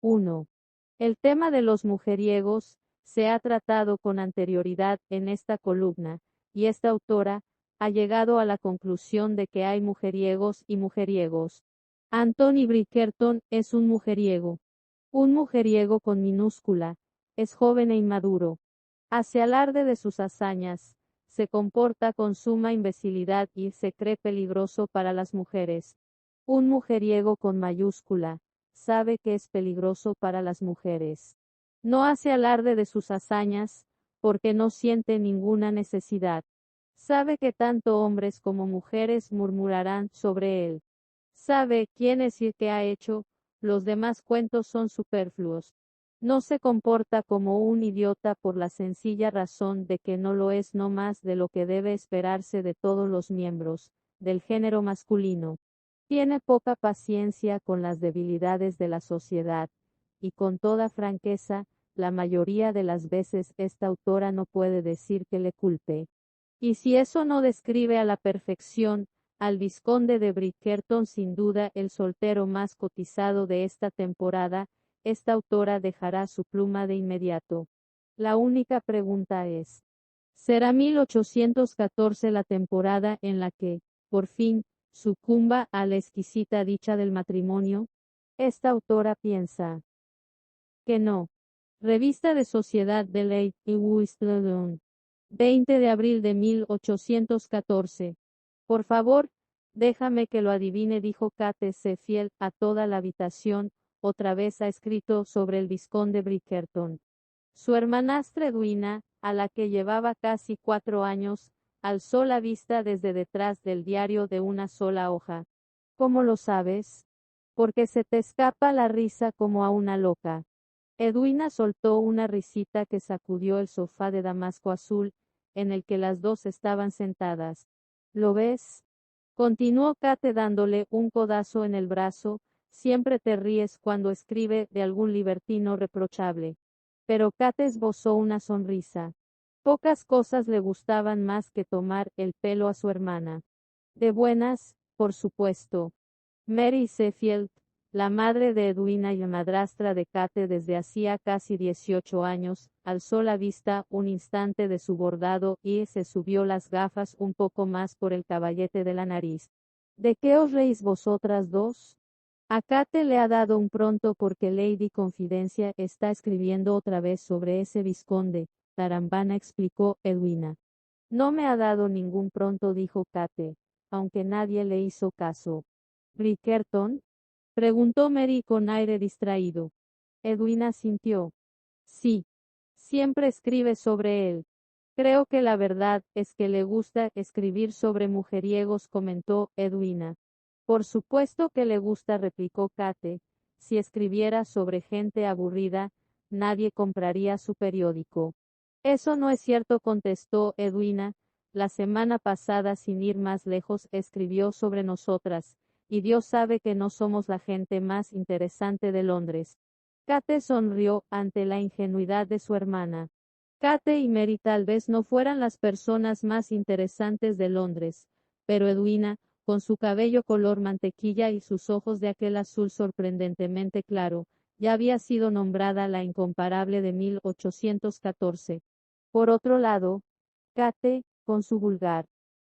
1. El tema de los mujeriegos se ha tratado con anterioridad en esta columna, y esta autora ha llegado a la conclusión de que hay mujeriegos y mujeriegos. Anthony Bridgerton es un mujeriego con minúscula, es joven e inmaduro. Hace alarde de sus hazañas, se comporta con suma imbecilidad y se cree peligroso para las mujeres. Un mujeriego con mayúscula, sabe que es peligroso para las mujeres. No hace alarde de sus hazañas, porque no siente ninguna necesidad. Sabe que tanto hombres como mujeres murmurarán sobre él. Sabe quién es y qué ha hecho, los demás cuentos son superfluos. No se comporta como un idiota por la sencilla razón de que no lo es no más de lo que debe esperarse de todos los miembros del género masculino. Tiene poca paciencia con las debilidades de la sociedad, y con toda franqueza, la mayoría de las veces esta autora no puede decir que le culpe. Y si eso no describe a la perfección al vizconde de Bridgerton, sin duda el soltero más cotizado de esta temporada, esta autora dejará su pluma de inmediato. La única pregunta es, ¿será 1814 la temporada en la que, por fin, sucumba a la exquisita dicha del matrimonio? Esta autora piensa que no. Revista de Sociedad de Ley y Wimbledon, 20 de abril de 1814. Por favor, déjame que lo adivine, dijo Kate, sé fiel a toda la habitación. Otra vez ha escrito sobre el vizconde Bridgerton. Su hermanastra Edwina, a la que llevaba casi 4 años, alzó la vista desde detrás del diario de una sola hoja. ¿Cómo lo sabes? Porque se te escapa la risa como a una loca. Edwina soltó una risita que sacudió el sofá de damasco azul, en el que las dos estaban sentadas. ¿Lo ves? Continuó Kate dándole un codazo en el brazo, siempre te ríes cuando escribe de algún libertino reprochable. Pero Kate esbozó una sonrisa. Pocas cosas le gustaban más que tomar el pelo a su hermana. De buenas, por supuesto. Mary Sheffield, la madre de Edwina y madrastra de Kate desde hacía casi 18 años, alzó la vista un instante de su bordado y se subió las gafas un poco más por el caballete de la nariz. ¿De qué os reís vosotras dos? A Kate le ha dado un pronto porque Lady Confidencia está escribiendo otra vez sobre ese vizconde, tarambana, explicó Edwina. No me ha dado ningún pronto, dijo Kate, aunque nadie le hizo caso. ¿Bridgerton? Preguntó Mary con aire distraído. Edwina sintió. Sí. Siempre escribe sobre él. Creo que la verdad es que le gusta escribir sobre mujeriegos, comentó Edwina. Por supuesto que le gusta, replicó Kate. Si escribiera sobre gente aburrida, nadie compraría su periódico. Eso no es cierto, contestó Edwina. La semana pasada, sin ir más lejos, escribió sobre nosotras, y Dios sabe que no somos la gente más interesante de Londres. Kate sonrió ante la ingenuidad de su hermana. Kate y Mary tal vez no fueran las personas más interesantes de Londres, pero Edwina, con su cabello color mantequilla y sus ojos de aquel azul sorprendentemente claro, ya había sido nombrada la incomparable de 1814. Por otro lado, Kate, con su vulgar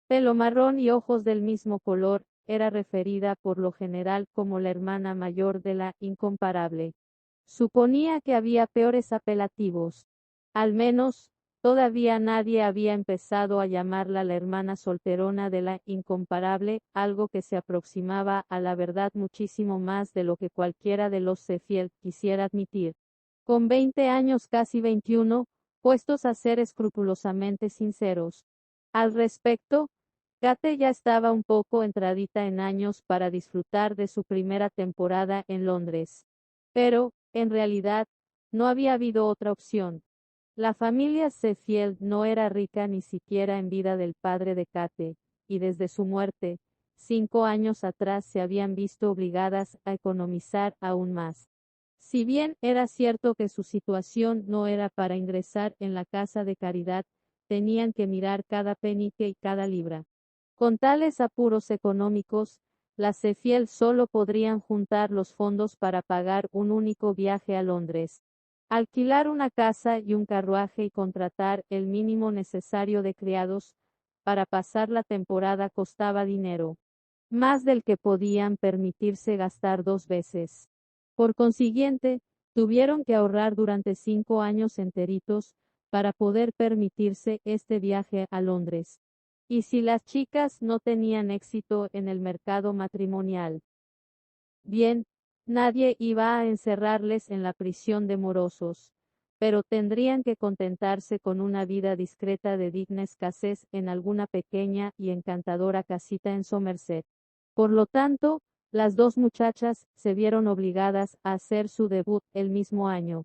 pelo marrón y ojos del mismo color, era referida por lo general como la hermana mayor de la incomparable. Suponía que había peores apelativos. Al menos, todavía nadie había empezado a llamarla la hermana solterona de la incomparable, algo que se aproximaba a la verdad muchísimo más de lo que cualquiera de los Sheffield quisiera admitir. Con 20 años, casi 21, puestos a ser escrupulosamente sinceros al respecto, Kate ya estaba un poco entradita en años para disfrutar de su primera temporada en Londres. Pero, en realidad, no había habido otra opción. La familia Sheffield no era rica ni siquiera en vida del padre de Kate, y desde su muerte, 5 años atrás, se habían visto obligadas a economizar aún más. Si bien era cierto que su situación no era para ingresar en la casa de caridad, tenían que mirar cada penique y cada libra. Con tales apuros económicos, las Cefiel solo podrían juntar los fondos para pagar un único viaje a Londres, alquilar una casa y un carruaje y contratar el mínimo necesario de criados para pasar la temporada costaba dinero, más del que podían permitirse gastar 2 veces. Por consiguiente, tuvieron que ahorrar durante 5 años enteritos para poder permitirse este viaje a Londres. Y si las chicas no tenían éxito en el mercado matrimonial, bien, nadie iba a encerrarles en la prisión de morosos, pero tendrían que contentarse con una vida discreta de digna escasez en alguna pequeña y encantadora casita en Somerset. Por lo tanto, las dos muchachas se vieron obligadas a hacer su debut el mismo año.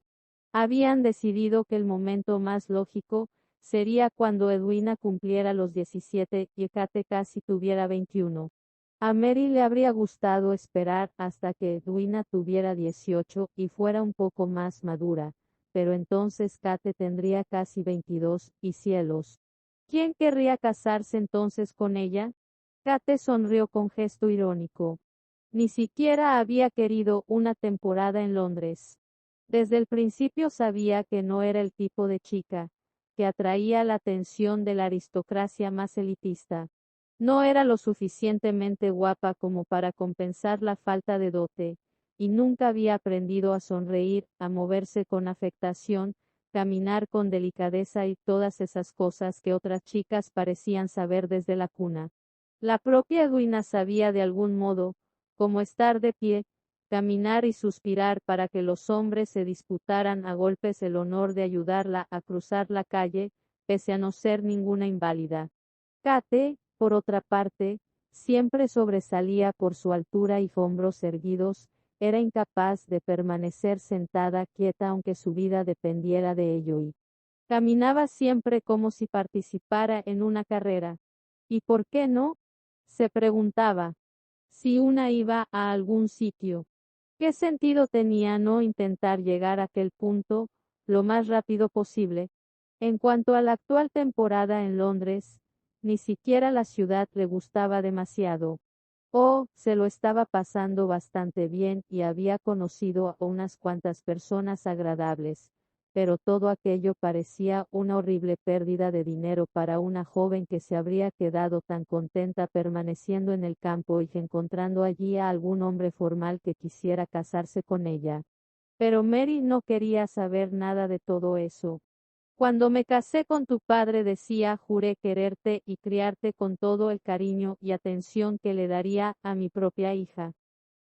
Habían decidido que el momento más lógico sería cuando Edwina cumpliera los 17 y Kate casi tuviera 21. A Mary le habría gustado esperar hasta que Edwina tuviera 18 y fuera un poco más madura, pero entonces Kate tendría casi 22, y cielos. ¿Quién querría casarse entonces con ella? Kate sonrió con gesto irónico. Ni siquiera había querido una temporada en Londres. Desde el principio sabía que no era el tipo de chica que atraía la atención de la aristocracia más elitista. No era lo suficientemente guapa como para compensar la falta de dote, y nunca había aprendido a sonreír, a moverse con afectación, caminar con delicadeza y todas esas cosas que otras chicas parecían saber desde la cuna. La propia Edwina sabía de algún modo cómo estar de pie, caminar y suspirar para que los hombres se disputaran a golpes el honor de ayudarla a cruzar la calle, pese a no ser ninguna inválida. Kate, por otra parte, siempre sobresalía por su altura y hombros erguidos, era incapaz de permanecer sentada quieta aunque su vida dependiera de ello y caminaba siempre como si participara en una carrera. ¿Y por qué no? Se preguntaba. Si una iba a algún sitio, ¿qué sentido tenía no intentar llegar a aquel punto lo más rápido posible? En cuanto a la actual temporada en Londres, ni siquiera la ciudad le gustaba demasiado. Se lo estaba pasando bastante bien y había conocido a unas cuantas personas agradables, pero todo aquello parecía una horrible pérdida de dinero para una joven que se habría quedado tan contenta permaneciendo en el campo y encontrando allí a algún hombre formal que quisiera casarse con ella. Pero Mary no quería saber nada de todo eso. Cuando me casé con tu padre decía, juré quererte y criarte con todo el cariño y atención que le daría a mi propia hija.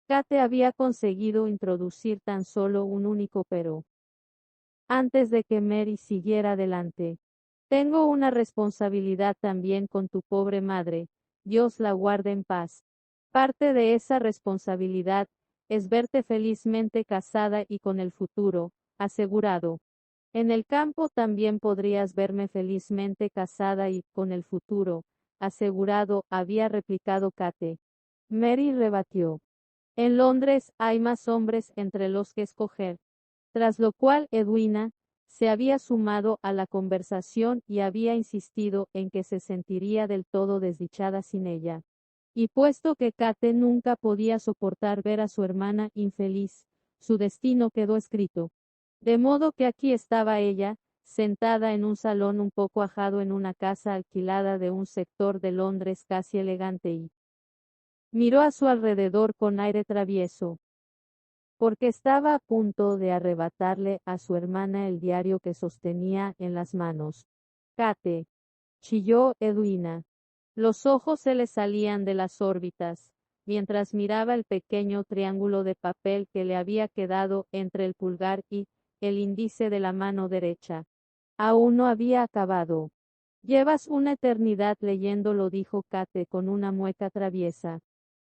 Kate había conseguido introducir tan solo un único pero. Antes de que Mary siguiera adelante. Tengo una responsabilidad también con tu pobre madre, Dios la guarde en paz. Parte de esa responsabilidad es verte felizmente casada y con el futuro asegurado. En el campo también podrías verme felizmente casada y con el futuro asegurado, había replicado Kate. Mary rebatió. En Londres hay más hombres entre los que escoger. Tras lo cual Edwina se había sumado a la conversación y había insistido en que se sentiría del todo desdichada sin ella. Y puesto que Kate nunca podía soportar ver a su hermana infeliz, su destino quedó escrito. De modo que aquí estaba ella, sentada en un salón un poco ajado en una casa alquilada de un sector de Londres casi elegante y miró a su alrededor con aire travieso, porque estaba a punto de arrebatarle a su hermana el diario que sostenía en las manos. Kate, chilló Edwina. Los ojos se le salían de las órbitas, mientras miraba el pequeño triángulo de papel que le había quedado entre el pulgar y el índice de la mano derecha. Aún no había acabado. Llevas una eternidad leyéndolo, dijo Kate con una mueca traviesa.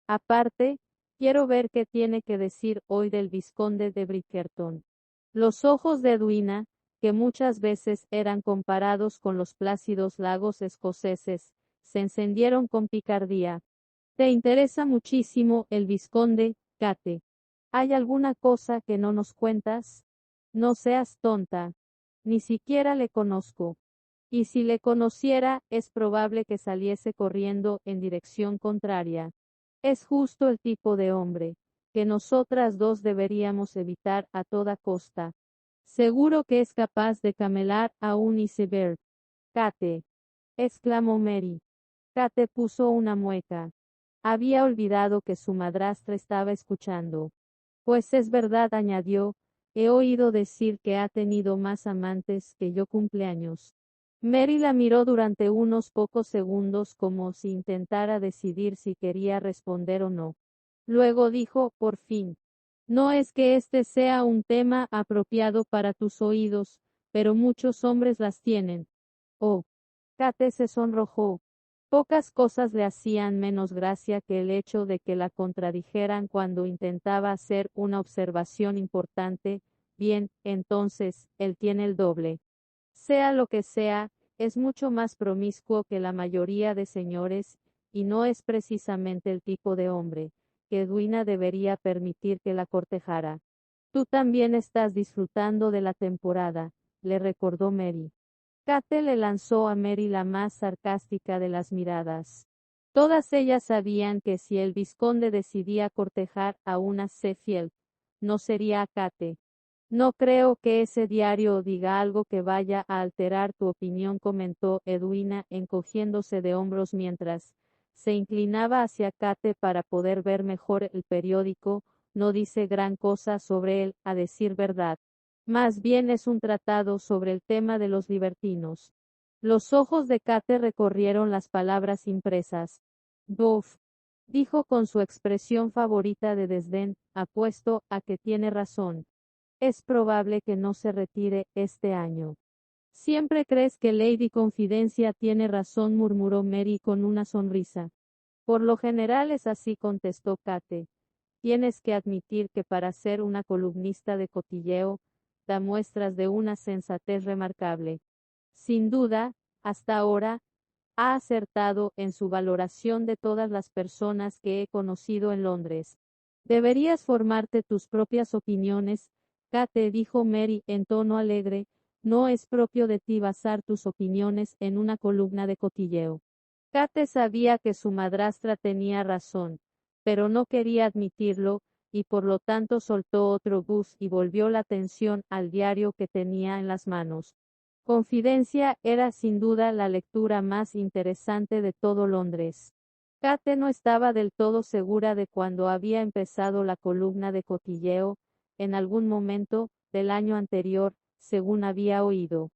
Aparte, quiero ver qué tiene que decir hoy del vizconde de Bridgerton. Los ojos de Edwina, que muchas veces eran comparados con los plácidos lagos escoceses, se encendieron con picardía. ¿Te interesa muchísimo el vizconde, Kate? ¿Hay alguna cosa que no nos cuentas? No seas tonta. Ni siquiera le conozco. Y si le conociera, es probable que saliese corriendo en dirección contraria. Es justo el tipo de hombre que nosotras dos deberíamos evitar a toda costa. Seguro que es capaz de camelar a un iceberg. Kate, exclamó Mary. Kate puso una mueca. Había olvidado que su madrastra estaba escuchando. Pues es verdad, añadió, he oído decir que ha tenido más amantes que yo cumpleaños. Mary la miró durante unos pocos segundos como si intentara decidir si quería responder o no. Luego dijo, por fin. No es que este sea un tema apropiado para tus oídos, pero muchos hombres las tienen. Oh. Kate se sonrojó. Pocas cosas le hacían menos gracia que el hecho de que la contradijeran cuando intentaba hacer una observación importante. Bien, entonces, él tiene el doble. Sea lo que sea, es mucho más promiscuo que la mayoría de señores, y no es precisamente el tipo de hombre que Edwina debería permitir que la cortejara. Tú también estás disfrutando de la temporada, le recordó Mary. Kate le lanzó a Mary la más sarcástica de las miradas. Todas ellas sabían que si el vizconde decidía cortejar a una Sheffield, no sería a Kate. No creo que ese diario diga algo que vaya a alterar tu opinión, comentó Edwina encogiéndose de hombros mientras se inclinaba hacia Kate para poder ver mejor el periódico. No dice gran cosa sobre él, a decir verdad. Más bien es un tratado sobre el tema de los libertinos. Los ojos de Kate recorrieron las palabras impresas. Bof, dijo con su expresión favorita de desdén, apuesto a que tiene razón. Es probable que no se retire este año. Siempre crees que Lady Confidencia tiene razón, murmuró Mary con una sonrisa. Por lo general es así, contestó Kate. Tienes que admitir que para ser una columnista de cotilleo, da muestras de una sensatez remarcable. Sin duda, hasta ahora, ha acertado en su valoración de todas las personas que he conocido en Londres. Deberías formarte tus propias opiniones, Kate, dijo Mary en tono alegre, no es propio de ti basar tus opiniones en una columna de cotilleo. Kate sabía que su madrastra tenía razón, pero no quería admitirlo, y por lo tanto soltó otro bus y volvió la atención al diario que tenía en las manos. Confidencia era sin duda la lectura más interesante de todo Londres. Kate no estaba del todo segura de cuándo había empezado la columna de cotilleo, en algún momento del año anterior, según había oído.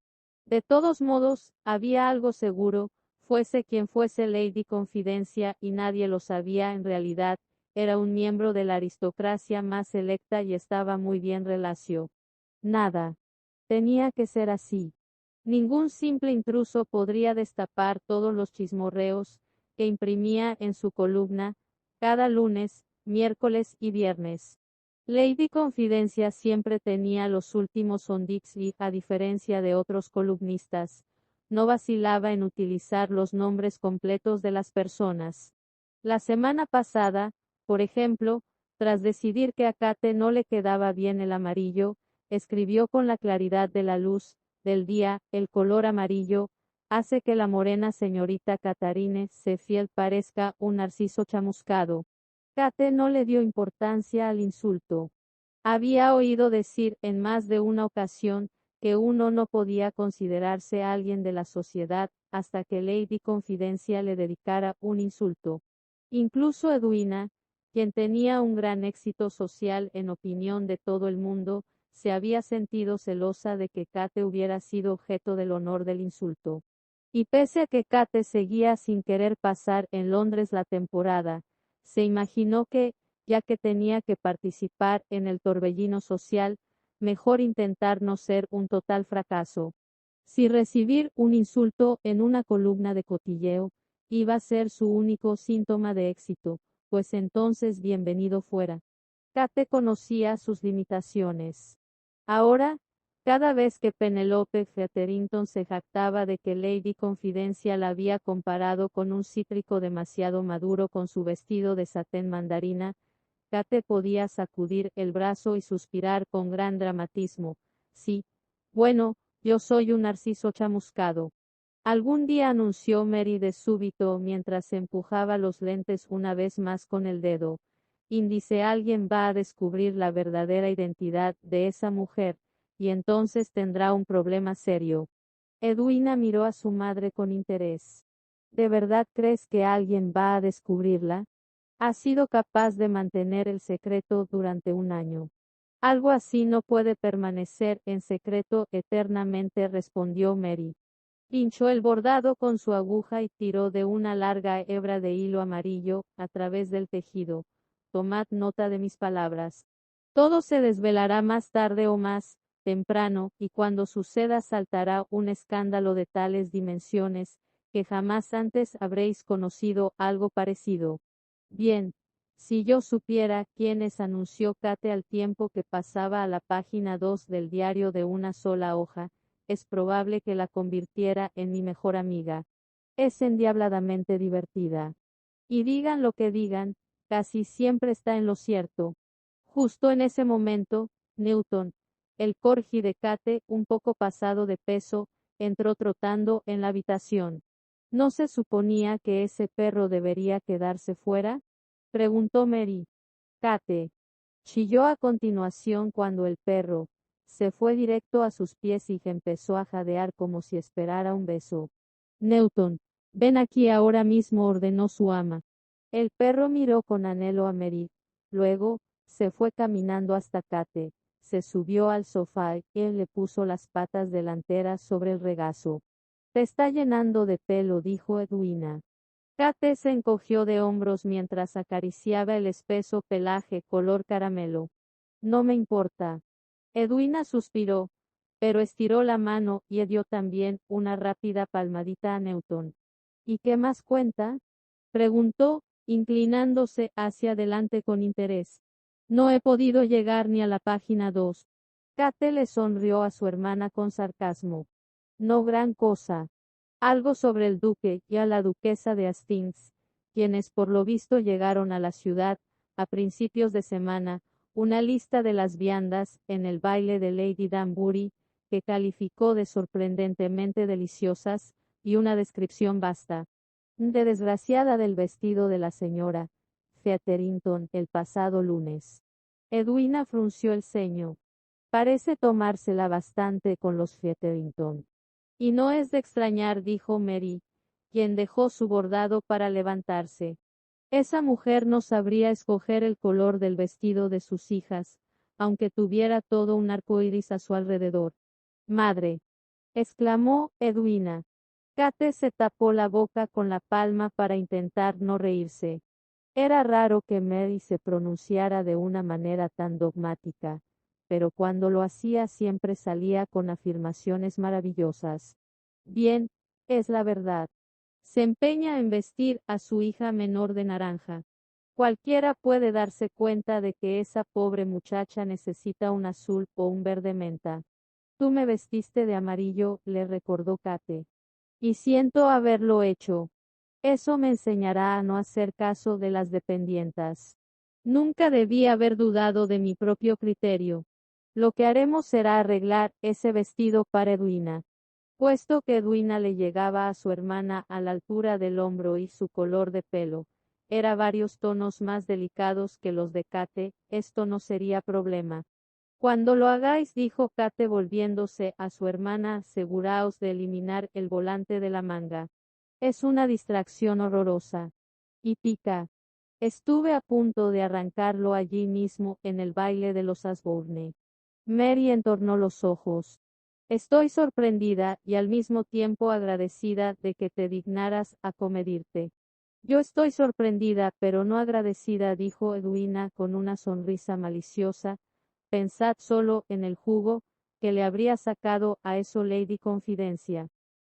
De todos modos, había algo seguro, fuese quien fuese Lady Confidencia, y nadie lo sabía en realidad, era un miembro de la aristocracia más selecta y estaba muy bien relacionado. Nada. Tenía que ser así. Ningún simple intruso podría destapar todos los chismorreos que imprimía en su columna, cada lunes, miércoles y viernes. Lady Confidencia siempre tenía los últimos ondix y, a diferencia de otros columnistas, no vacilaba en utilizar los nombres completos de las personas. La semana pasada, por ejemplo, tras decidir que a Kate no le quedaba bien el amarillo, escribió con la claridad de la luz del día, el color amarillo hace que la morena señorita Catherine Sheffield parezca un narciso chamuscado. Kate no le dio importancia al insulto. Había oído decir en más de una ocasión que uno no podía considerarse alguien de la sociedad hasta que Lady Confidencia le dedicara un insulto. Incluso Edwina, quien tenía un gran éxito social en opinión de todo el mundo, se había sentido celosa de que Kate hubiera sido objeto del honor del insulto. Y pese a que Kate seguía sin querer pasar en Londres la temporada, se imaginó que, ya que tenía que participar en el torbellino social, mejor intentar no ser un total fracaso. Si recibir un insulto en una columna de cotilleo iba a ser su único síntoma de éxito, pues entonces bienvenido fuera. Kate conocía sus limitaciones. Ahora, cada vez que Penelope Featherington se jactaba de que Lady Confidencia la había comparado con un cítrico demasiado maduro con su vestido de satén mandarina, Kate podía sacudir el brazo y suspirar con gran dramatismo. Sí, bueno, yo soy un narciso chamuscado. Algún día anunció Mary de súbito mientras empujaba los lentes una vez más con el dedo índice. Alguien va a descubrir la verdadera identidad de esa mujer, y entonces tendrá un problema serio. Edwina miró a su madre con interés. ¿De verdad crees que alguien va a descubrirla? ¿Has sido capaz de mantener el secreto durante un año? Algo así no puede permanecer en secreto eternamente, respondió Mary. Pinchó el bordado con su aguja y tiró de una larga hebra de hilo amarillo a través del tejido. Tomad nota de mis palabras. Todo se desvelará más tarde o más temprano, y cuando suceda saltará un escándalo de tales dimensiones, que jamás antes habréis conocido algo parecido. Bien, si yo supiera quién es, anunció Kate al tiempo que pasaba a la página 2 del diario de una sola hoja, es probable que la convirtiera en mi mejor amiga. Es endiabladamente divertida. Y digan lo que digan, casi siempre está en lo cierto. Justo en ese momento, Newton, el corgi de Kate, un poco pasado de peso, entró trotando en la habitación. ¿No se suponía que ese perro debería quedarse fuera?, preguntó Mary. Kate chilló a continuación cuando el perro se fue directo a sus pies y empezó a jadear como si esperara un beso. Newton, ven aquí ahora mismo, ordenó su ama. El perro miró con anhelo a Mary. Luego, se fue caminando hasta Kate, se subió al sofá y él le puso las patas delanteras sobre el regazo. Te está llenando de pelo, dijo Edwina. Kate se encogió de hombros mientras acariciaba el espeso pelaje color caramelo. No me importa. Edwina suspiró, pero estiró la mano y dio también una rápida palmadita a Newton. ¿Y qué más cuenta?, preguntó, inclinándose hacia adelante con interés. No he podido llegar ni a la página 2. Kate le sonrió a su hermana con sarcasmo. No gran cosa. Algo sobre el duque y a la duquesa de Hastings, quienes por lo visto llegaron a la ciudad a principios de semana, una lista de las viandas en el baile de Lady Danbury, que calificó de sorprendentemente deliciosas, y una descripción vasta, de desgraciada del vestido de la señora Featherington el pasado lunes. Edwina frunció el ceño. Parece tomársela bastante con los Featherington. Y no es de extrañar, dijo Mary, quien dejó su bordado para levantarse. Esa mujer no sabría escoger el color del vestido de sus hijas, aunque tuviera todo un arco iris a su alrededor. Madre, exclamó Edwina. Kate se tapó la boca con la palma para intentar no reírse. Era raro que Mary se pronunciara de una manera tan dogmática, pero cuando lo hacía siempre salía con afirmaciones maravillosas. Bien, es la verdad. Se empeña en vestir a su hija menor de naranja. Cualquiera puede darse cuenta de que esa pobre muchacha necesita un azul o un verde menta. Tú me vestiste de amarillo, le recordó Kate. Y siento haberlo hecho. Eso me enseñará a no hacer caso de las dependientas. Nunca debí haber dudado de mi propio criterio. Lo que haremos será arreglar ese vestido para Edwina. Puesto que Edwina le llegaba a su hermana a la altura del hombro y su color de pelo era varios tonos más delicados que los de Kate, esto no sería problema. Cuando lo hagáis, dijo Kate volviéndose a su hermana, aseguraos de eliminar el volante de la manga. Es una distracción horrorosa. Y pica. Estuve a punto de arrancarlo allí mismo en el baile de los Asbourne. Mary entornó los ojos. Estoy sorprendida y al mismo tiempo agradecida de que te dignaras a comedirte. Yo estoy sorprendida pero no agradecida, dijo Edwina con una sonrisa maliciosa. Pensad solo en el jugo que le habría sacado a eso Lady Confidencia.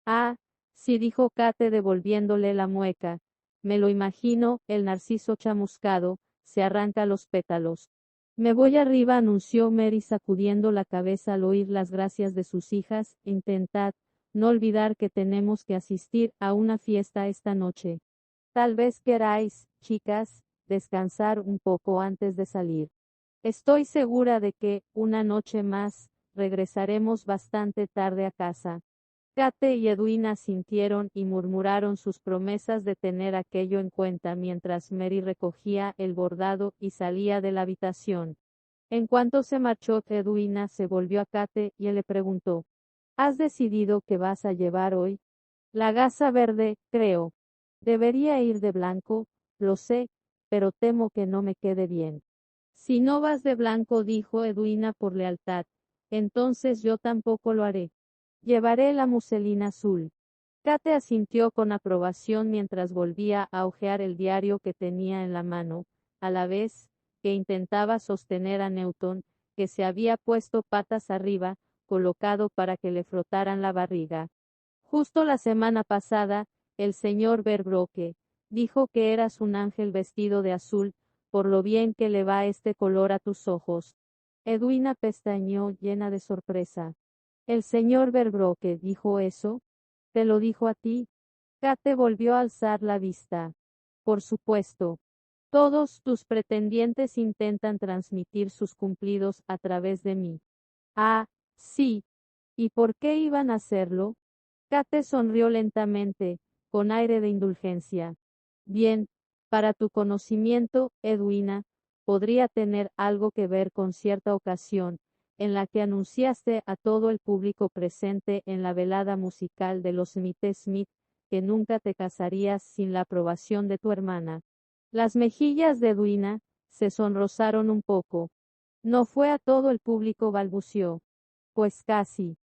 Ah, sí, dijo Kate devolviéndole la mueca. Me lo imagino, el narciso chamuscado, se arranca los pétalos. Me voy arriba, anunció Mary sacudiendo la cabeza al oír las gracias de sus hijas. Intentad no olvidar que tenemos que asistir a una fiesta esta noche. Tal vez queráis, chicas, descansar un poco antes de salir. Estoy segura de que, una noche más, regresaremos bastante tarde a casa. Kate y Edwina asintieron y murmuraron sus promesas de tener aquello en cuenta mientras Mary recogía el bordado y salía de la habitación. En cuanto se marchó, Edwina se volvió a Kate y le preguntó: ¿Has decidido qué vas a llevar hoy? La gasa verde, creo. Debería ir de blanco, lo sé, pero temo que no me quede bien. Si no vas de blanco, dijo Edwina por lealtad, entonces yo tampoco lo haré. Llevaré la muselina azul. Kate asintió con aprobación mientras volvía a hojear el diario que tenía en la mano, a la vez que intentaba sostener a Newton, que se había puesto patas arriba, colocado para que le frotaran la barriga. Justo la semana pasada, el señor Berbroke dijo que eras un ángel vestido de azul, por lo bien que le va este color a tus ojos. Edwina pestañeó llena de sorpresa. ¿El señor Berbroke dijo eso? ¿Te lo dijo a ti? Kate volvió a alzar la vista. Por supuesto. Todos tus pretendientes intentan transmitir sus cumplidos a través de mí. Ah, sí. ¿Y por qué iban a hacerlo? Kate sonrió lentamente, con aire de indulgencia. Bien, para tu conocimiento, Edwina, podría tener algo que ver con cierta ocasión, en la que anunciaste a todo el público presente en la velada musical de los Smith que nunca te casarías sin la aprobación de tu hermana. Las mejillas de Edwina se sonrosaron un poco. No fue a todo el público, balbució. Pues casi.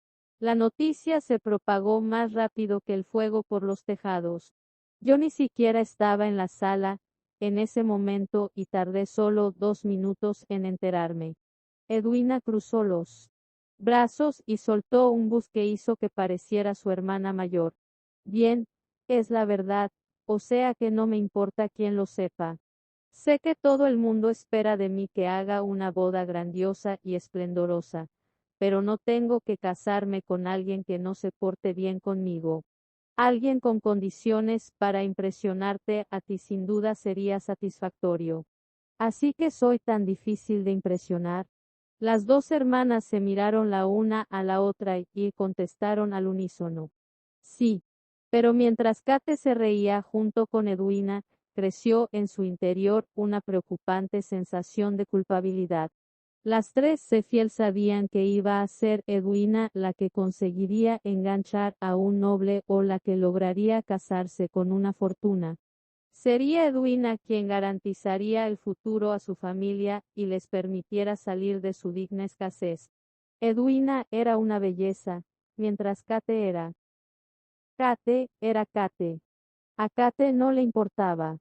La noticia se propagó más rápido que el fuego por los tejados. Yo ni siquiera estaba en la sala en ese momento y tardé solo 2 minutos en enterarme. Edwina cruzó los brazos y soltó un bus que hizo que pareciera su hermana mayor. Bien, es la verdad, o sea que no me importa quién lo sepa. Sé que todo el mundo espera de mí que haga una boda grandiosa y esplendorosa, pero no tengo que casarme con alguien que no se porte bien conmigo. Alguien con condiciones para impresionarte a ti sin duda sería satisfactorio. Así que soy tan difícil de impresionar. Las dos hermanas se miraron la una a la otra y contestaron al unísono. Sí. Pero mientras Kate se reía junto con Edwina, creció en su interior una preocupante sensación de culpabilidad. Las tres Cefiel sabían que iba a ser Edwina la que conseguiría enganchar a un noble o la que lograría casarse con una fortuna. Sería Edwina quien garantizaría el futuro a su familia y les permitiera salir de su digna escasez. Edwina era una belleza, mientras Kate era Kate. A Kate no le importaba.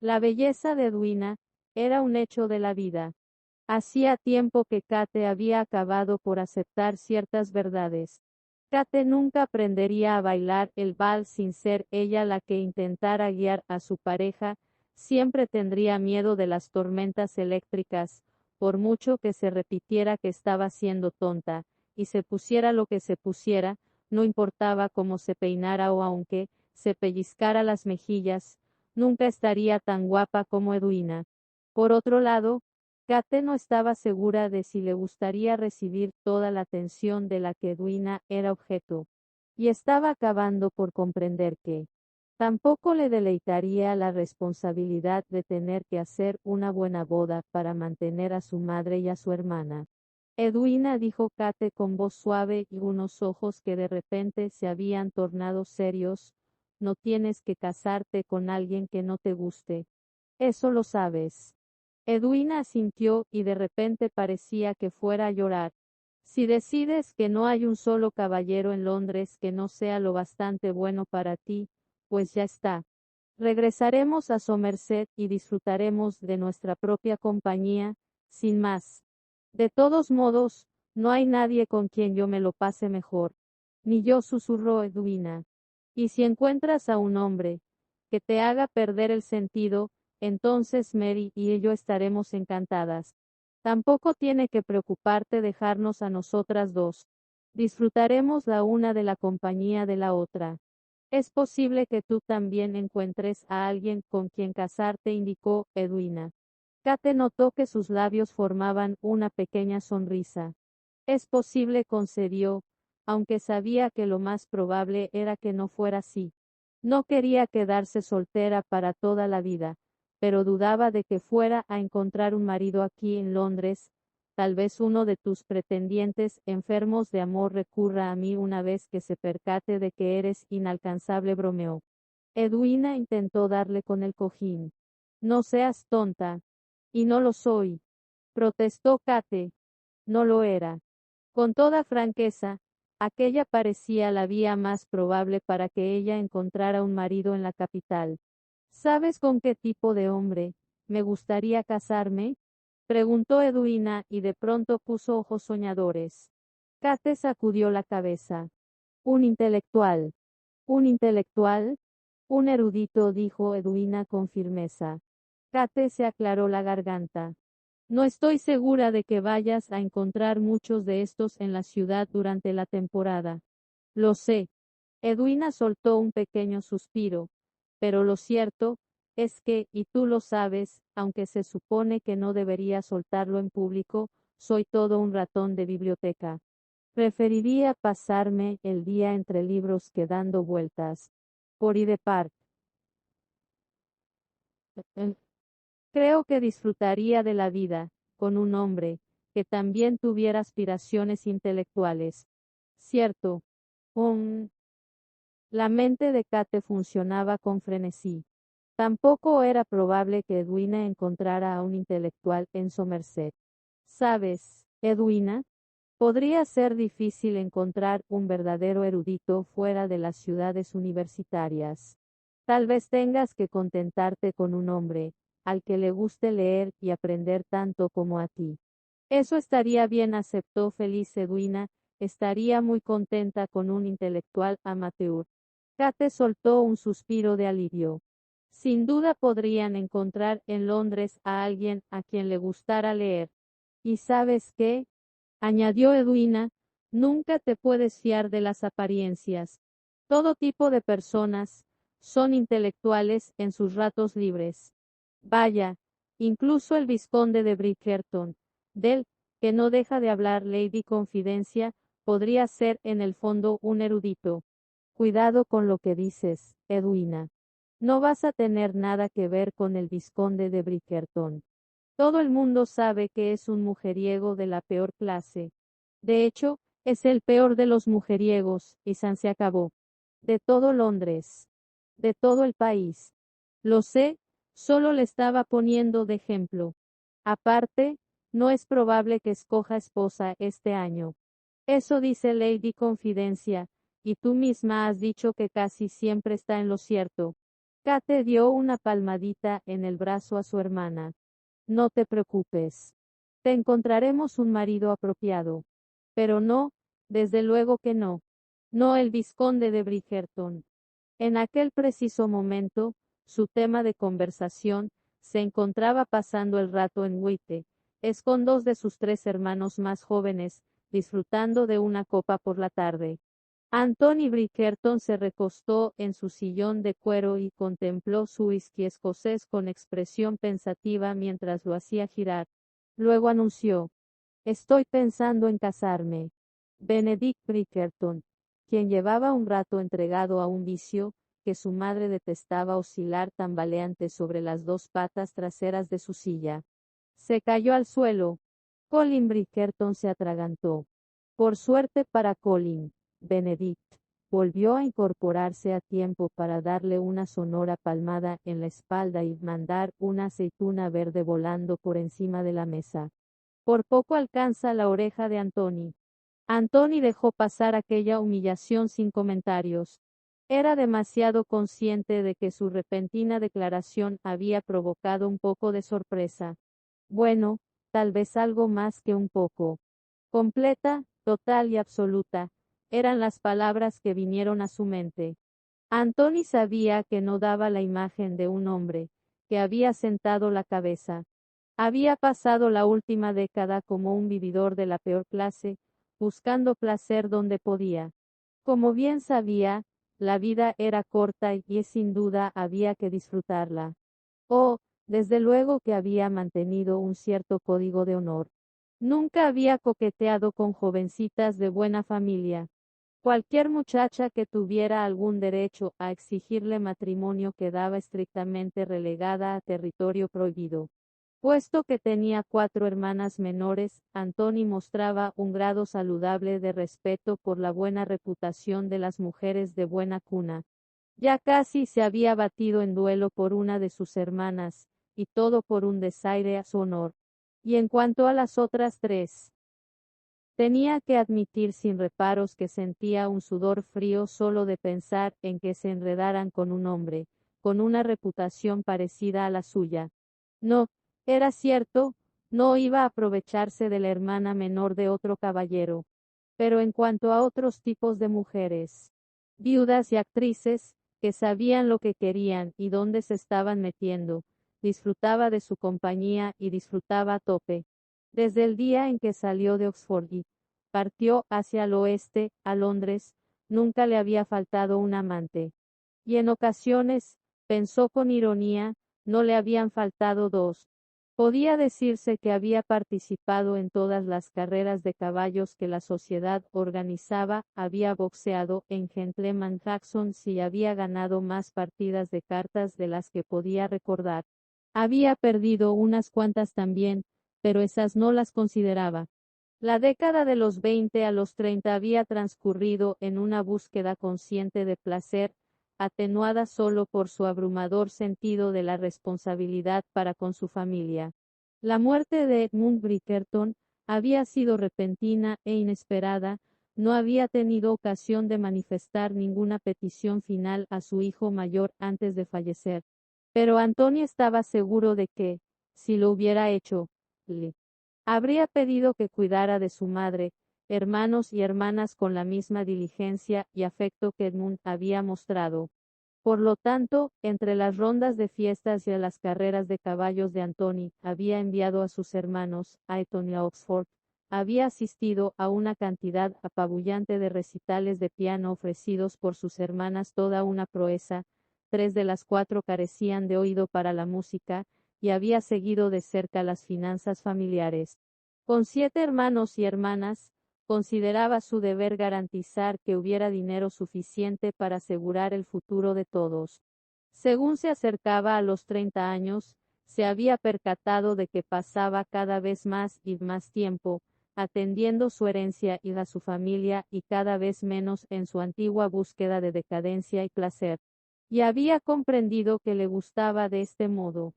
La belleza de Edwina era un hecho de la vida. Hacía tiempo que Kate había acabado por aceptar ciertas verdades. Kate nunca aprendería a bailar el vals sin ser ella la que intentara guiar a su pareja, siempre tendría miedo de las tormentas eléctricas, por mucho que se repitiera que estaba siendo tonta, y se pusiera lo que se pusiera, no importaba cómo se peinara o aunque se pellizcara las mejillas, nunca estaría tan guapa como Edwina. Por otro lado, Kate no estaba segura de si le gustaría recibir toda la atención de la que Edwina era objeto, y estaba acabando por comprender que tampoco le deleitaría la responsabilidad de tener que hacer una buena boda para mantener a su madre y a su hermana. Edwina, dijo Kate con voz suave y unos ojos que de repente se habían tornado serios, no tienes que casarte con alguien que no te guste. Eso lo sabes. Edwina asintió y de repente parecía que fuera a llorar. Si decides que no hay un solo caballero en Londres que no sea lo bastante bueno para ti, pues ya está. Regresaremos a Somerset y disfrutaremos de nuestra propia compañía, sin más. De todos modos, no hay nadie con quien yo me lo pase mejor. Ni yo, susurró Edwina. Y si encuentras a un hombre que te haga perder el sentido, entonces Mary y yo estaremos encantadas. Tampoco tiene que preocuparte dejarnos a nosotras dos. Disfrutaremos la una de la compañía de la otra. Es posible que tú también encuentres a alguien con quien casarte, indicó Edwina. Kate notó que sus labios formaban una pequeña sonrisa. Es posible, concedió, aunque sabía que lo más probable era que no fuera así. No quería quedarse soltera para toda la vida, pero dudaba de que fuera a encontrar un marido aquí en Londres. Tal vez uno de tus pretendientes enfermos de amor recurra a mí una vez que se percate de que eres inalcanzable, bromeó. Edwina intentó darle con el cojín. No seas tonta. Y no lo soy, protestó Kate. No lo era. Con toda franqueza, aquella parecía la vía más probable para que ella encontrara un marido en la capital. ¿Sabes con qué tipo de hombre me gustaría casarme? Preguntó Edwina y de pronto puso ojos soñadores. Kate sacudió la cabeza. Un intelectual. ¿Un intelectual? Un erudito, dijo Edwina con firmeza. Kate se aclaró la garganta. No estoy segura de que vayas a encontrar muchos de estos en la ciudad durante la temporada. Lo sé. Edwina soltó un pequeño suspiro. Pero lo cierto es que, y tú lo sabes, aunque se supone que no debería soltarlo en público, soy todo un ratón de biblioteca. Preferiría pasarme el día entre libros que dando vueltas por Hyde Park. Creo que disfrutaría de la vida, con un hombre, que también tuviera aspiraciones intelectuales. Cierto. La mente de Kate funcionaba con frenesí. Tampoco era probable que Edwina encontrara a un intelectual en Somerset. ¿Sabes, Edwina? Podría ser difícil encontrar un verdadero erudito fuera de las ciudades universitarias. Tal vez tengas que contentarte con un hombre, al que le guste leer y aprender tanto como a ti. Eso estaría bien, aceptó feliz Edwina, estaría muy contenta con un intelectual amateur. Kate soltó un suspiro de alivio. Sin duda podrían encontrar en Londres a alguien a quien le gustara leer. ¿Y sabes qué? Añadió Edwina, nunca te puedes fiar de las apariencias. Todo tipo de personas son intelectuales en sus ratos libres. Vaya, incluso el vizconde de Bridgerton, del que no deja de hablar Lady Confidencia, podría ser en el fondo un erudito. Cuidado con lo que dices, Edwina. No vas a tener nada que ver con el vizconde de Bridgerton. Todo el mundo sabe que es un mujeriego de la peor clase. De hecho, es el peor de los mujeriegos, y se acabó. De todo Londres. De todo el país. Lo sé, solo le estaba poniendo de ejemplo. Aparte, no es probable que escoja esposa este año. Eso dice Lady Confidencia, y tú misma has dicho que casi siempre está en lo cierto. Kate dio una palmadita en el brazo a su hermana. No te preocupes. Te encontraremos un marido apropiado. Pero no, desde luego que no. No el vizconde de Bridgerton. En aquel preciso momento, su tema de conversación, se encontraba pasando el rato en White, es con dos de sus tres hermanos más jóvenes, disfrutando de una copa por la tarde. Anthony Bridgerton se recostó en su sillón de cuero y contempló su whisky escocés con expresión pensativa mientras lo hacía girar. Luego anunció: Estoy pensando en casarme. Benedict Bridgerton, quien llevaba un rato entregado a un vicio, que su madre detestaba, oscilar tambaleante sobre las dos patas traseras de su silla. Se cayó al suelo. Colin Bridgerton se atragantó. Por suerte para Colin, Benedict volvió a incorporarse a tiempo para darle una sonora palmada en la espalda y mandar una aceituna verde volando por encima de la mesa. Por poco alcanza la oreja de Anthony. Anthony dejó pasar aquella humillación sin comentarios. Era demasiado consciente de que su repentina declaración había provocado un poco de sorpresa. Bueno, tal vez algo más que un poco. Completa, total y absoluta, eran las palabras que vinieron a su mente. Anthony sabía que no daba la imagen de un hombre que había sentado la cabeza. Había pasado la última década como un vividor de la peor clase, buscando placer donde podía. Como bien sabía, la vida era corta y sin duda había que disfrutarla. Oh, desde luego que había mantenido un cierto código de honor. Nunca había coqueteado con jovencitas de buena familia. Cualquier muchacha que tuviera algún derecho a exigirle matrimonio quedaba estrictamente relegada a territorio prohibido. Puesto que tenía 4 hermanas menores, Antoni mostraba un grado saludable de respeto por la buena reputación de las mujeres de buena cuna. Ya casi se había batido en duelo por una de sus hermanas, y todo por un desaire a su honor. Y en cuanto a las otras 3, tenía que admitir sin reparos que sentía un sudor frío solo de pensar en que se enredaran con un hombre, con una reputación parecida a la suya. No, era cierto, no iba a aprovecharse de la hermana menor de otro caballero. Pero en cuanto a otros tipos de mujeres, viudas y actrices, que sabían lo que querían y dónde se estaban metiendo, disfrutaba de su compañía y disfrutaba a tope. Desde el día en que salió de Oxford y partió hacia el oeste, a Londres, nunca le había faltado un amante. Y en ocasiones, pensó con ironía, no le habían faltado 2. Podía decirse que había participado en todas las carreras de caballos que la sociedad organizaba, había boxeado en Gentleman Jackson y había ganado más partidas de cartas de las que podía recordar. Había perdido unas cuantas también, pero esas no las consideraba. La década de los 20 a los 30 había transcurrido en una búsqueda consciente de placer, atenuada solo por su abrumador sentido de la responsabilidad para con su familia. La muerte de Edmund Bridgerton había sido repentina e inesperada, no había tenido ocasión de manifestar ninguna petición final a su hijo mayor antes de fallecer. Pero Antonio estaba seguro de que, si lo hubiera hecho, le habría pedido que cuidara de su madre, hermanos y hermanas con la misma diligencia y afecto que Edmund había mostrado. Por lo tanto, entre las rondas de fiestas y a las carreras de caballos de Antony, había enviado a sus hermanos, a Eton y a Oxford, había asistido a una cantidad apabullante de recitales de piano ofrecidos por sus hermanas, toda una proeza, 3 de las 4 carecían de oído para la música, y había seguido de cerca las finanzas familiares. Con 7 hermanos y hermanas, consideraba su deber garantizar que hubiera dinero suficiente para asegurar el futuro de todos. Según se acercaba a los 30 años, se había percatado de que pasaba cada vez más y más tiempo, atendiendo su herencia y a su familia y cada vez menos en su antigua búsqueda de decadencia y placer. Y había comprendido que le gustaba de este modo.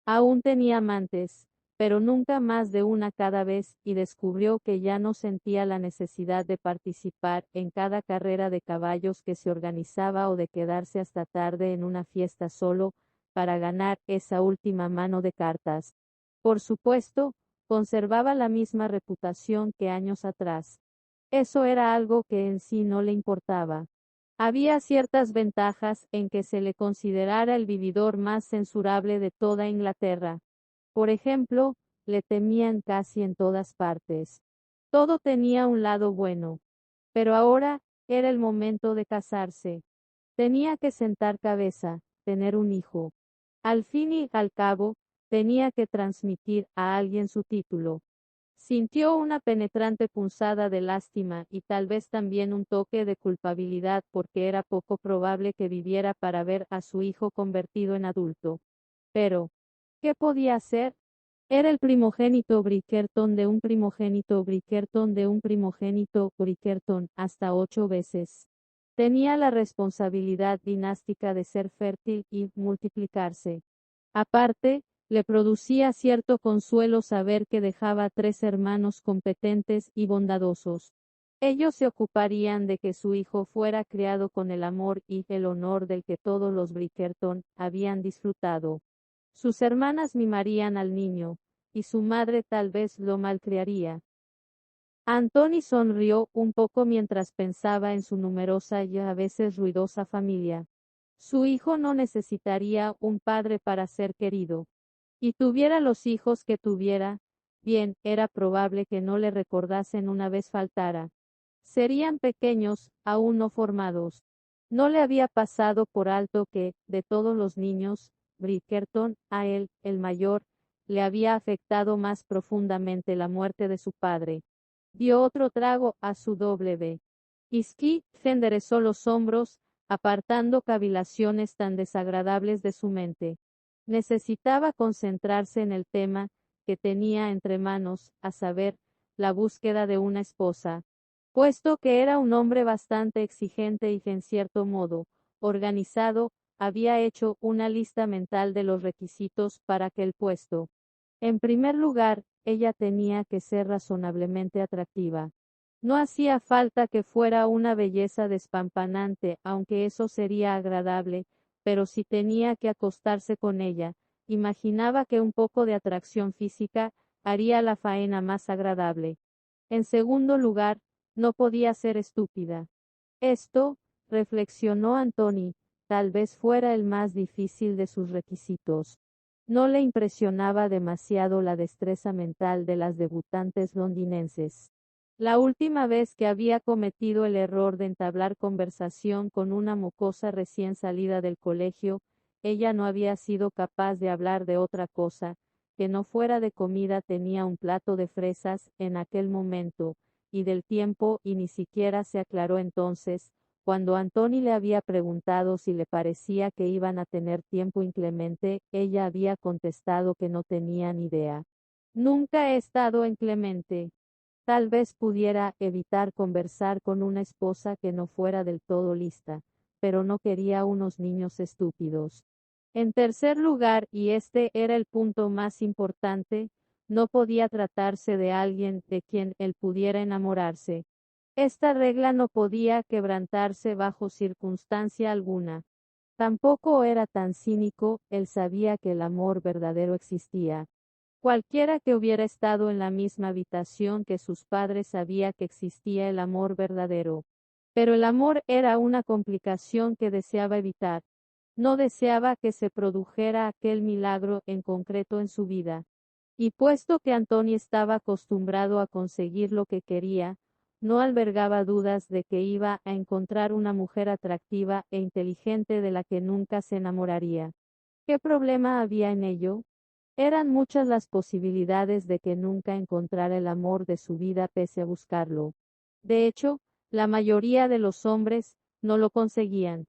Aún tenía amantes, pero nunca más de una cada vez, y descubrió que ya no sentía la necesidad de participar en cada carrera de caballos que se organizaba o de quedarse hasta tarde en una fiesta solo, para ganar esa última mano de cartas. Por supuesto, conservaba la misma reputación que años atrás. Eso era algo que en sí no le importaba. Había ciertas ventajas en que se le considerara el vividor más censurable de toda Inglaterra. Por ejemplo, le temían casi en todas partes. Todo tenía un lado bueno. Pero ahora, era el momento de casarse. Tenía que sentar cabeza, tener un hijo. Al fin y al cabo, tenía que transmitir a alguien su título. Sintió una penetrante punzada de lástima y tal vez también un toque de culpabilidad porque era poco probable que viviera para ver a su hijo convertido en adulto. Pero, ¿qué podía hacer? Era el primogénito Bridgerton de un primogénito Bridgerton de un primogénito Bridgerton hasta 8 veces. Tenía la responsabilidad dinástica de ser fértil y multiplicarse. Aparte, le producía cierto consuelo saber que dejaba 3 hermanos competentes y bondadosos. Ellos se ocuparían de que su hijo fuera criado con el amor y el honor del que todos los Bridgerton habían disfrutado. Sus hermanas mimarían al niño, y su madre tal vez lo malcriaría. Antony sonrió un poco mientras pensaba en su numerosa y a veces ruidosa familia. Su hijo no necesitaría un padre para ser querido. Y tuviera los hijos que tuviera, bien, era probable que no le recordasen una vez faltara. Serían pequeños, aún no formados. No le había pasado por alto que, de todos los niños, Bridgerton, a él, el mayor, le había afectado más profundamente la muerte de su padre. Dio otro trago a su W. Isquí enderezó los hombros, apartando cavilaciones tan desagradables de su mente. Necesitaba concentrarse en el tema que tenía entre manos, a saber, la búsqueda de una esposa. Puesto que era un hombre bastante exigente y en cierto modo, organizado, había hecho una lista mental de los requisitos para aquel puesto. En primer lugar, ella tenía que ser razonablemente atractiva. No hacía falta que fuera una belleza despampanante, aunque eso sería agradable, pero si tenía que acostarse con ella, imaginaba que un poco de atracción física haría la faena más agradable. En segundo lugar, no podía ser estúpida. Esto, reflexionó Antony, tal vez fuera el más difícil de sus requisitos. No le impresionaba demasiado la destreza mental de las debutantes londinenses. La última vez que había cometido el error de entablar conversación con una mocosa recién salida del colegio, ella no había sido capaz de hablar de otra cosa, que no fuera de comida. Tenía un plato de fresas en aquel momento, y del tiempo, y ni siquiera se aclaró entonces, cuando Antony le había preguntado si le parecía que iban a tener tiempo inclemente, ella había contestado que no tenía ni idea. Nunca he estado inclemente. Tal vez pudiera evitar conversar con una esposa que no fuera del todo lista, pero no quería unos niños estúpidos. En tercer lugar, y este era el punto más importante, no podía tratarse de alguien de quien él pudiera enamorarse. Esta regla no podía quebrantarse bajo circunstancia alguna. Tampoco era tan cínico, él sabía que el amor verdadero existía. Cualquiera que hubiera estado en la misma habitación que sus padres sabía que existía el amor verdadero. Pero el amor era una complicación que deseaba evitar. No deseaba que se produjera aquel milagro en concreto en su vida. Y puesto que Antony estaba acostumbrado a conseguir lo que quería, no albergaba dudas de que iba a encontrar una mujer atractiva e inteligente de la que nunca se enamoraría. ¿Qué problema había en ello? Eran muchas las posibilidades de que nunca encontrara el amor de su vida pese a buscarlo. De hecho, la mayoría de los hombres no lo conseguían.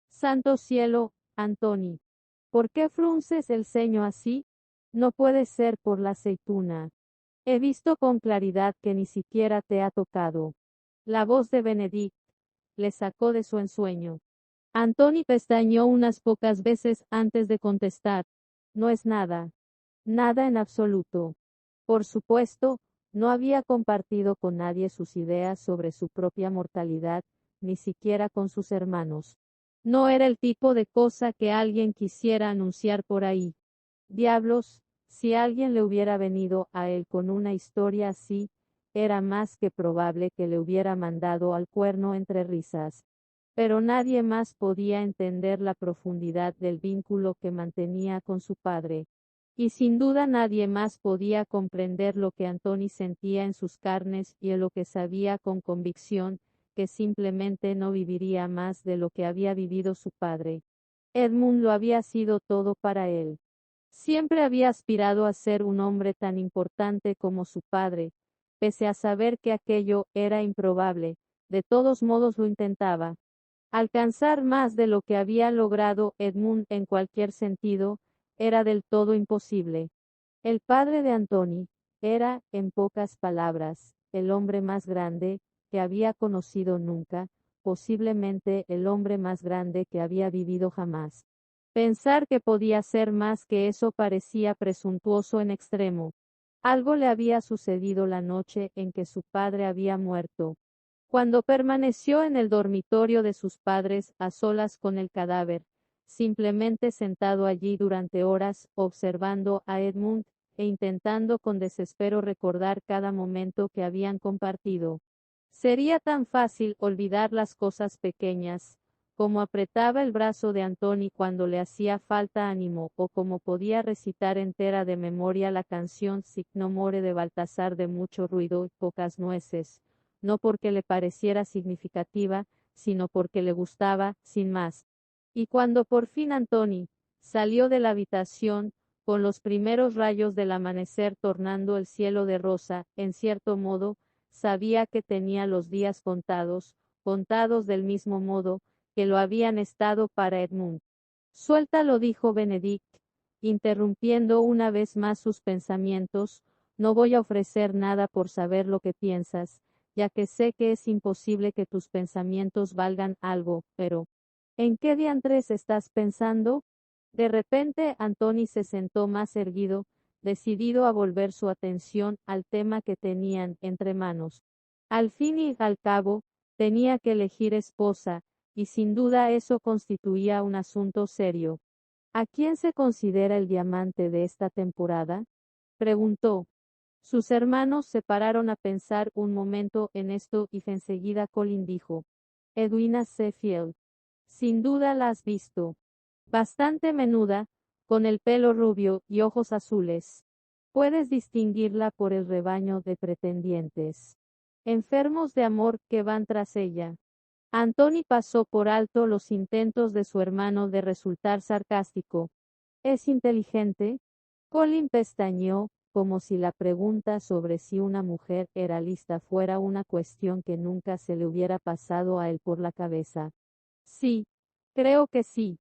Santo cielo, Antony. ¿Por qué frunces el ceño así? No puede ser por la aceituna. He visto con claridad que ni siquiera te ha tocado. La voz de Benedict le sacó de su ensueño. Antony pestañeó unas pocas veces antes de contestar. No es nada. Nada en absoluto. Por supuesto, no había compartido con nadie sus ideas sobre su propia mortalidad, ni siquiera con sus hermanos. No era el tipo de cosa que alguien quisiera anunciar por ahí. Diablos, si alguien le hubiera venido a él con una historia así, era más que probable que le hubiera mandado al cuerno entre risas. Pero nadie más podía entender la profundidad del vínculo que mantenía con su padre. Y sin duda nadie más podía comprender lo que Antony sentía en sus carnes y en lo que sabía con convicción, que simplemente no viviría más de lo que había vivido su padre. Edmund lo había sido todo para él. Siempre había aspirado a ser un hombre tan importante como su padre, pese a saber que aquello era improbable, de todos modos lo intentaba. Alcanzar más de lo que había logrado Edmund en cualquier sentido, era del todo imposible. El padre de Antony era, en pocas palabras, el hombre más grande que había conocido nunca, posiblemente el hombre más grande que había vivido jamás. Pensar que podía ser más que eso parecía presuntuoso en extremo. Algo le había sucedido la noche en que su padre había muerto. Cuando permaneció en el dormitorio de sus padres a solas con el cadáver, simplemente sentado allí durante horas, observando a Edmund, e intentando con desespero recordar cada momento que habían compartido. Sería tan fácil olvidar las cosas pequeñas, como apretaba el brazo de Antony cuando le hacía falta ánimo, o como podía recitar entera de memoria la canción Sic no more de Baltasar de mucho ruido y pocas nueces, no porque le pareciera significativa, sino porque le gustaba, sin más. Y cuando por fin Antony salió de la habitación, con los primeros rayos del amanecer tornando el cielo de rosa, en cierto modo, sabía que tenía los días contados, contados del mismo modo que lo habían estado para Edmund. Suéltalo, dijo Benedict, interrumpiendo una vez más sus pensamientos, no voy a ofrecer nada por saber lo que piensas, ya que sé que es imposible que tus pensamientos valgan algo, pero ¿en qué diantres estás pensando? De repente Antony se sentó más erguido, decidido a volver su atención al tema que tenían entre manos. Al fin y al cabo, tenía que elegir esposa, y sin duda eso constituía un asunto serio. ¿A quién se considera el diamante de esta temporada?, preguntó. Sus hermanos se pararon a pensar un momento en esto y enseguida Colin dijo: Edwina Sheffield. Sin duda la has visto. Bastante menuda, con el pelo rubio y ojos azules. Puedes distinguirla por el rebaño de pretendientes enfermos de amor que van tras ella. Antony pasó por alto los intentos de su hermano de resultar sarcástico. ¿Es inteligente? Colin pestañeó, como si la pregunta sobre si una mujer era lista fuera una cuestión que nunca se le hubiera pasado a él por la cabeza. Sí, creo que sí.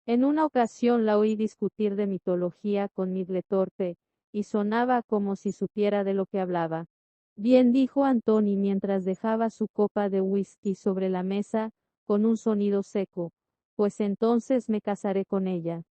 En una ocasión la oí discutir de mitología con Migletorpe, y sonaba como si supiera de lo que hablaba. Bien, dijo Antony mientras dejaba su copa de whisky sobre la mesa, con un sonido seco, pues entonces me casaré con ella.